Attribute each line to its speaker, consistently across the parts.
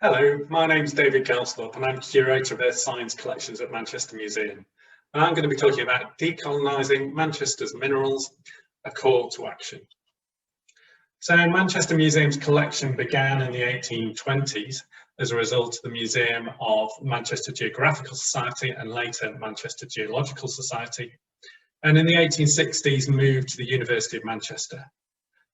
Speaker 1: Hello, my name's David Gelsthorpe and I'm Curator of Earth Science Collections at Manchester Museum. And I'm going to be talking about decolonising Manchester's minerals, a call to action. So Manchester Museum's collection began in the 1820s as a result of the Museum of Manchester Geographical Society and later Manchester Geological Society. And in the 1860s moved to the University of Manchester.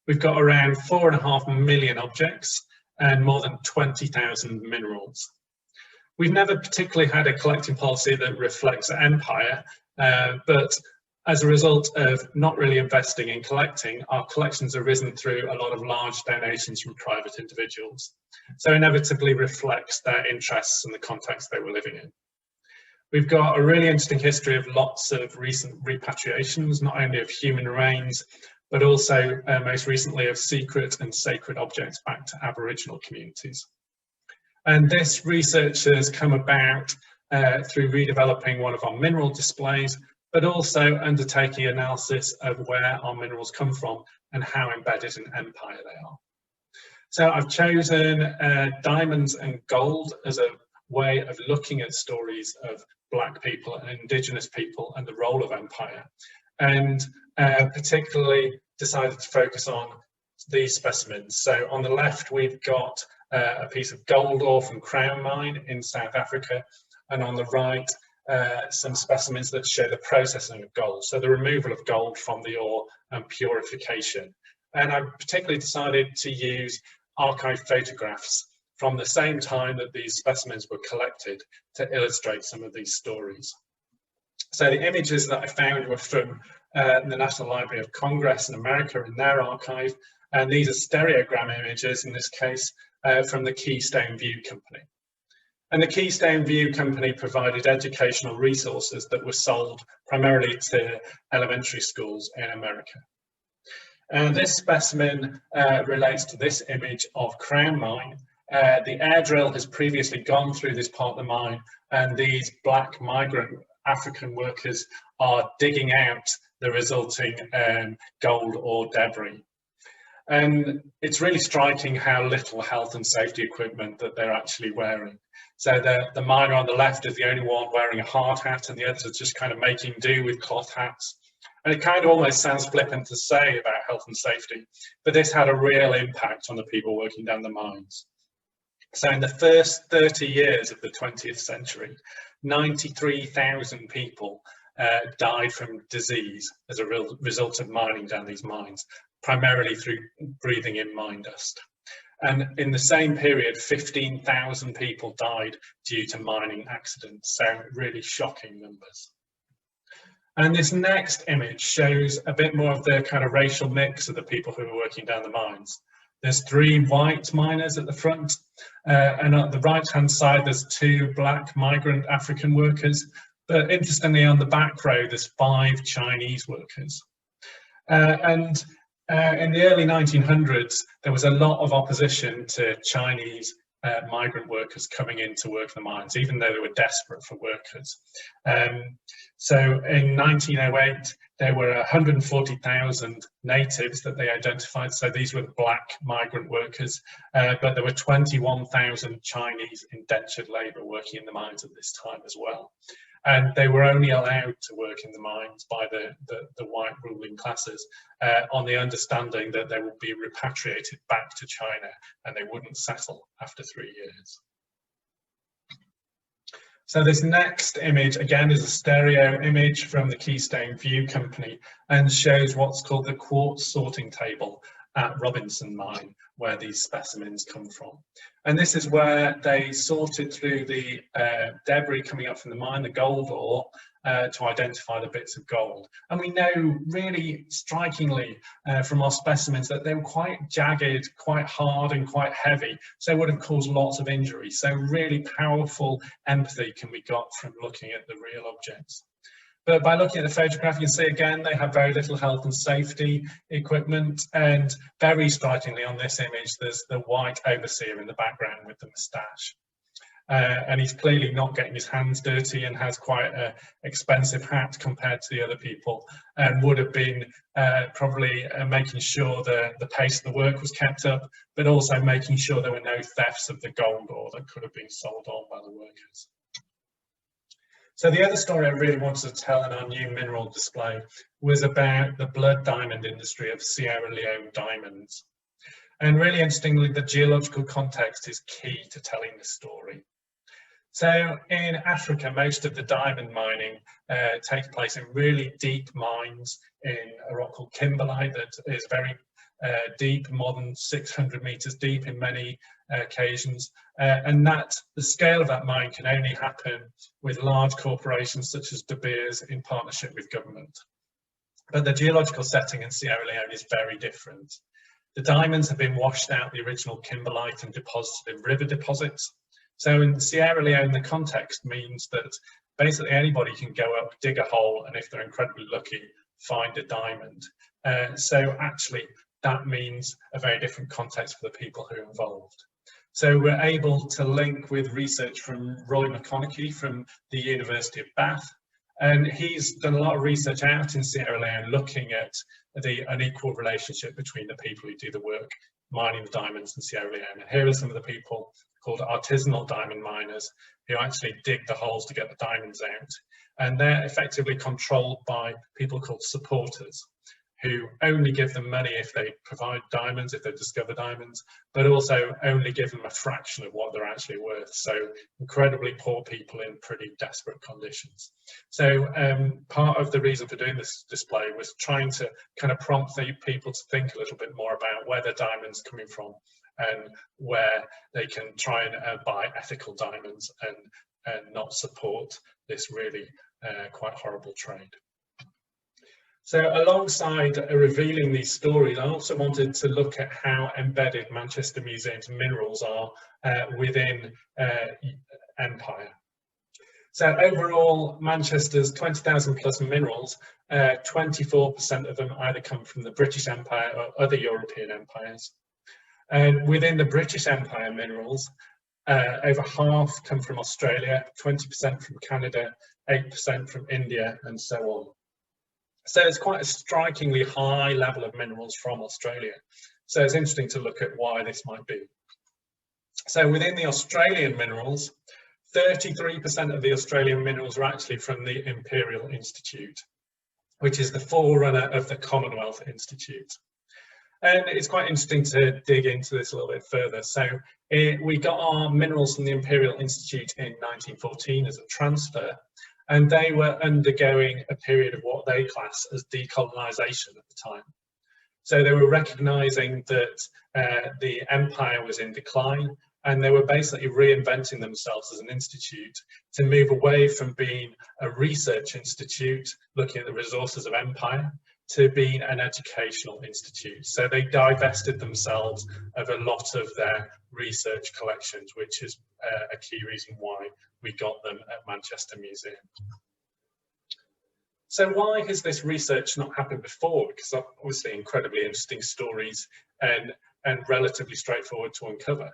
Speaker 1: We've got around 4.5 million objects and more than 20,000 minerals. We've never particularly had a collecting policy that reflects empire, but as a result of not really investing in collecting, our collections have risen through a lot of large donations from private individuals. So inevitably reflects their interests and the context they were living in. We've got a really interesting history of lots of recent repatriations, not only of human remains, but also most recently of secret and sacred objects back to Aboriginal communities. And this research has come about through redeveloping one of our mineral displays, but also undertaking analysis of where our minerals come from and how embedded in empire they are. So I've chosen diamonds and gold as a way of looking at stories of Black people and Indigenous people and the role of empire. And particularly decided to focus on these specimens. So on the left, we've got a piece of gold ore from Crown Mine in South Africa, and on the right, some specimens that show the processing of gold. So the removal of gold from the ore and purification. And I particularly decided to use archive photographs from the same time that these specimens were collected to illustrate some of these stories. So the images that I found were from the National Library of Congress in America in their archive, and these are stereogram images, in this case, from the Keystone View Company. And the Keystone View Company provided educational resources that were sold primarily to elementary schools in America. And this specimen relates to this image of Crown Mine. The air drill has previously gone through this part of the mine, and these Black migrant African workers are digging out the resulting gold or debris. And it's really striking how little health and safety equipment that they're actually wearing. So the miner on the left is the only one wearing a hard hat, and the others are just kind of making do with cloth hats. And it kind of almost sounds flippant to say about health and safety, but this had a real impact on the people working down the mines. So in the first 30 years of the 20th century, 93,000 people died from disease as a result of mining down these mines, primarily through breathing in mine dust. And in the same period, 15,000 people died due to mining accidents, so really shocking numbers. And this next image shows a bit more of the kind of racial mix of the people who were working down the mines. There's 3 white miners at the front, and at the right-hand side, there's 2 Black migrant African workers. But interestingly, on the back row, there's 5 Chinese workers. In the early 1900s, there was a lot of opposition to Chinese migrant workers coming in to work the mines, even though they were desperate for workers. So in 1908, there were 140,000 natives that they identified. So these were the Black migrant workers, but there were 21,000 Chinese indentured labour working in the mines at this time as well. And they were only allowed to work in the mines by the white ruling classes on the understanding that they would be repatriated back to China and they wouldn't settle after 3 years. So this next image, again, is a stereo image from the Keystone View Company and shows what's called the quartz sorting table at Robinson Mine, where these specimens come from. And this is where they sorted through the debris coming up from the mine, the gold ore, to identify the bits of gold. And we know really strikingly from our specimens that they were quite jagged, quite hard and quite heavy, so would have caused lots of injury. So really powerful empathy can be got from looking at the real objects. But by looking at the photograph, you can see again, they have very little health and safety equipment. And very strikingly on this image, there's the white overseer in the background with the moustache. and he's clearly not getting his hands dirty and has quite an expensive hat compared to the other people, and would have been probably making sure the pace of the work was kept up, but also making sure there were no thefts of the gold ore that could have been sold on by the workers. So the other story I really wanted to tell in our new mineral display was about the blood diamond industry of Sierra Leone diamonds. And really interestingly, the geological context is key to telling the story. So in Africa, most of the diamond mining takes place in really deep mines in a rock called kimberlite that is very deep, more than 600 meters deep in many occasions, and that the scale of that mine can only happen with large corporations such as De Beers in partnership with government. But the geological setting in Sierra Leone is very different. The diamonds have been washed out the original kimberlite and deposited in river deposits. So in Sierra Leone, the context means that basically anybody can go up, dig a hole, and if they're incredibly lucky, find a diamond. So actually, that means a very different context for the people who are involved. So we're able to link with research from Roy McConaughey from the University of Bath, and he's done a lot of research out in Sierra Leone looking at the unequal relationship between the people who do the work mining the diamonds in Sierra Leone. And here are some of the people called artisanal diamond miners who actually dig the holes to get the diamonds out. And they're effectively controlled by people called supporters, who only give them money if they provide diamonds, if they discover diamonds, but also only give them a fraction of what they're actually worth. So incredibly poor people in pretty desperate conditions. So part of the reason for doing this display was trying to kind of prompt the people to think a little bit more about where the diamonds are coming from and where they can try and buy ethical diamonds and not support this really quite horrible trade. So alongside revealing these stories, I also wanted to look at how embedded Manchester Museum's minerals are within Empire. So overall, Manchester's 20,000 plus minerals, 24% of them either come from the British Empire or other European empires. And within the British Empire minerals, over half come from Australia, 20% from Canada, 8% from India, and so on. So it's quite a strikingly high level of minerals from Australia. So it's interesting to look at why this might be. So within the Australian minerals, 33% of the Australian minerals are actually from the Imperial Institute, which is the forerunner of the Commonwealth Institute. And it's quite interesting to dig into this a little bit further. So we got our minerals from the Imperial Institute in 1914 as a transfer, and they were undergoing a period of what they class as decolonisation at the time. So they were recognising that the empire was in decline, and they were basically reinventing themselves as an institute to move away from being a research institute looking at the resources of empire to being an educational institute. So they divested themselves of a lot of their research collections, which is a key reason why we got them at Manchester Museum. So why has this research not happened before? Because obviously incredibly interesting stories and relatively straightforward to uncover.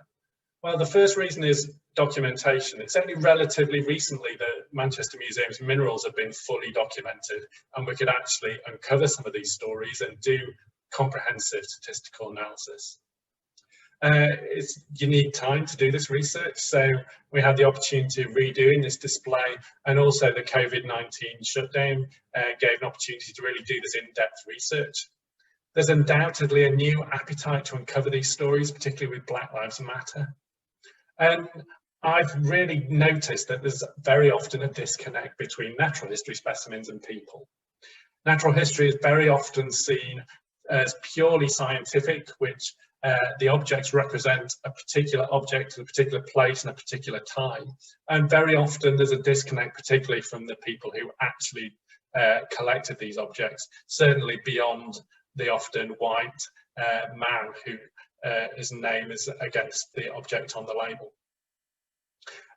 Speaker 1: Well, the first reason is documentation. It's only relatively recently that Manchester Museum's minerals have been fully documented, and we could actually uncover some of these stories and do comprehensive statistical analysis. You need time to do this research, so we had the opportunity of redoing this display, and also the COVID-19 shutdown gave an opportunity to really do this in-depth research. There's undoubtedly a new appetite to uncover these stories, particularly with Black Lives Matter. And I've really noticed that there's very often a disconnect between natural history specimens and people. Natural history is very often seen as purely scientific, which the objects represent a particular object in a particular place and a particular time. And very often there's a disconnect, particularly from the people who actually collected these objects, certainly beyond the often white man who his name is against the object on the label.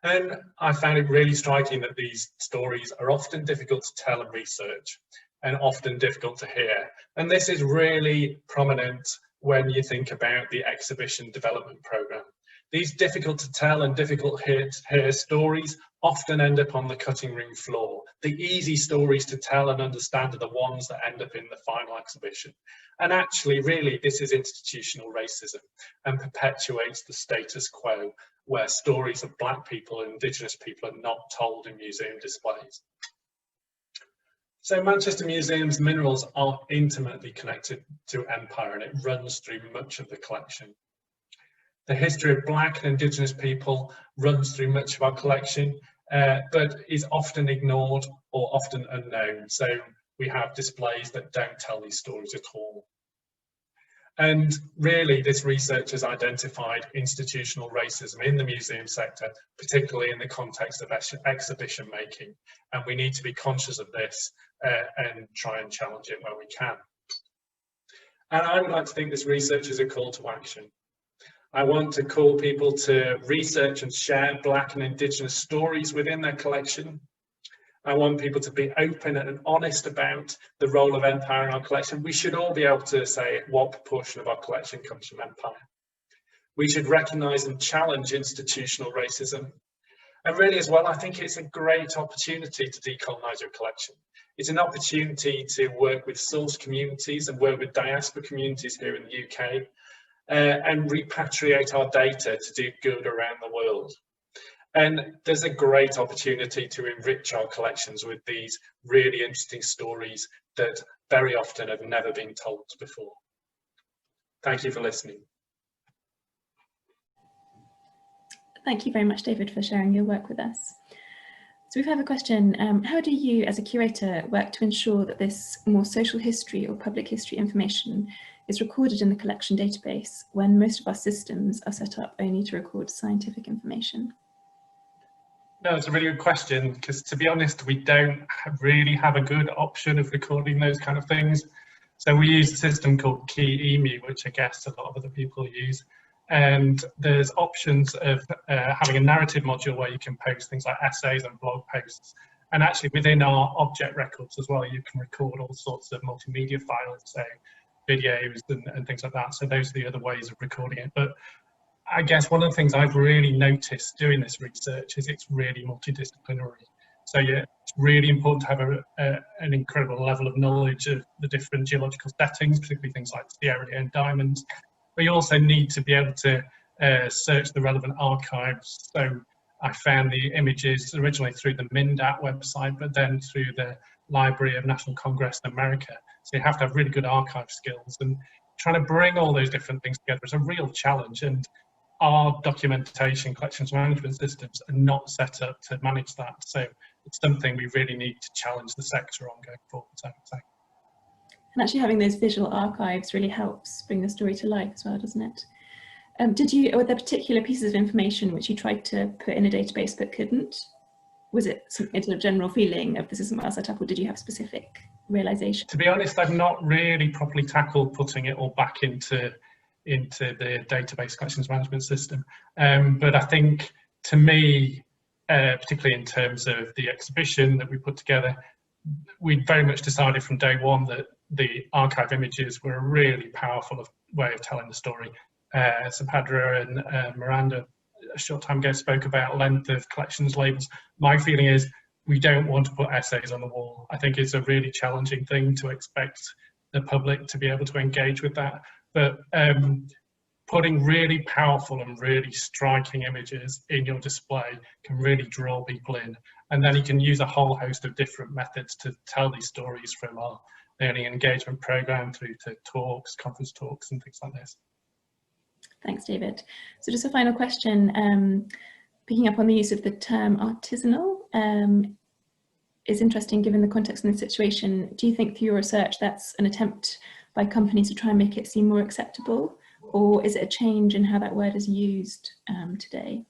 Speaker 1: And I found it really striking that these stories are often difficult to tell and research, and often difficult to hear. And this is really prominent when you think about the exhibition development programme. These difficult to tell and difficult to hear stories often end up on the cutting room floor. The easy stories to tell and understand are the ones that end up in the final exhibition. And actually, really, this is institutional racism and perpetuates the status quo where stories of Black people and Indigenous people are not told in museum displays. So Manchester Museum's minerals are intimately connected to empire, and it runs through much of the collection. The history of Black and Indigenous people runs through much of our collection, but is often ignored or often unknown. So we have displays that don't tell these stories at all. And really, this research has identified institutional racism in the museum sector, particularly in the context of exhibition making. And we need to be conscious of this and try and challenge it where we can. And I would like to think this research is a call to action. I want to call people to research and share Black and Indigenous stories within their collection. I want people to be open and honest about the role of empire in our collection. We should all be able to say what proportion of our collection comes from empire. We should recognise and challenge institutional racism. And really as well, I think it's a great opportunity to decolonise your collection. It's an opportunity to work with source communities and work with diaspora communities here in the UK. And repatriate our data to do good around the world. And there's a great opportunity to enrich our collections with these really interesting stories that very often have never been told before. Thank you for listening.
Speaker 2: Thank you very much, David, for sharing your work with us. So we have a question. How do you, as a curator, work to ensure that this more social history or public history information is recorded in the collection database when most of our systems are set up only to record scientific information?
Speaker 1: No, it's a really good question, because to be honest, we don't really have a good option of recording those kind of things. So we use a system called KeyEmu, which I guess a lot of other people use. And there's options of having a narrative module where you can post things like essays and blog posts. And actually within our object records as well, you can record all sorts of multimedia files, so videos and things like that. So those are the other ways of recording it. But I guess one of the things I've really noticed doing this research is it's really multidisciplinary. So yeah, it's really important to have an incredible level of knowledge of the different geological settings, particularly things like Sierra Leone diamonds. But you also need to be able to search the relevant archives. So I found the images originally through the MINDAT website, but then through the Library of National Congress in America. So you have to have really good archive skills, and trying to bring all those different things together is a real challenge. And our documentation collections management systems are not set up to manage that. So it's something we really need to challenge the sector on going forward, I would say.
Speaker 2: And actually having those visual archives really helps bring the story to life as well, doesn't it? Were there particular pieces of information which you tried to put in a database but couldn't? Was it a general feeling of this isn't well set up, or did you have specific realization?
Speaker 1: To be honest, I've not really properly tackled putting it all back into the database collections management system. But I think, to me, particularly in terms of the exhibition that we put together, we very much decided from day one that the archive images were a really powerful way of telling the story. Sapadra and Miranda a short time ago spoke about length of collections labels. My feeling is we don't want to put essays on the wall. I think it's a really challenging thing to expect the public to be able to engage with that. But putting really powerful and really striking images in your display can really draw people in. And then you can use a whole host of different methods to tell these stories, from our learning engagement program through to talks, conference talks and things like this.
Speaker 2: Thanks, David. So just a final question, picking up on the use of the term artisanal, is interesting given the context and the situation. Do you think through your research that's an attempt by companies to try and make it seem more acceptable, or is it a change in how that word is used today?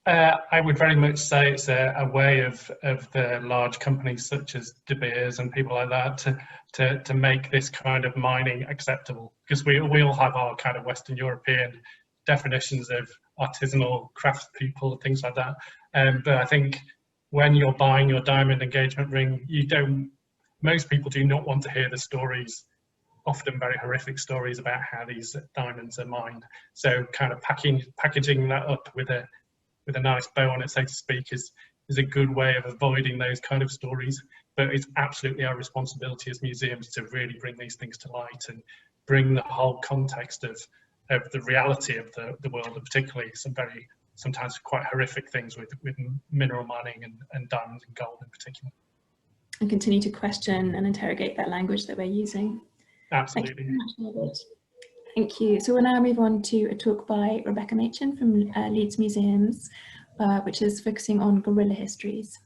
Speaker 1: I would very much say it's a way of the large companies such as De Beers and people like that to make this kind of mining acceptable, because we all have our kind of Western European definitions of artisanal craftspeople and things like that. But I think when you're buying your diamond engagement ring, most people do not want to hear the stories
Speaker 3: often very horrific stories about how these diamonds are mined. So kind of packaging that up with a nice bow on it, so to speak, is a good way of avoiding those kind of stories. But it's absolutely our responsibility as museums to really bring these things to light and bring the whole context of the reality of the world, and particularly some very sometimes quite horrific things with mineral mining and diamonds and gold in particular.
Speaker 2: And continue to question and interrogate that language that we're using.
Speaker 3: Absolutely.
Speaker 2: Thank you very much, David. Thank you. So we'll now move on to a talk by Rebecca Machin from Leeds Museums, which is focusing on guerrilla histories.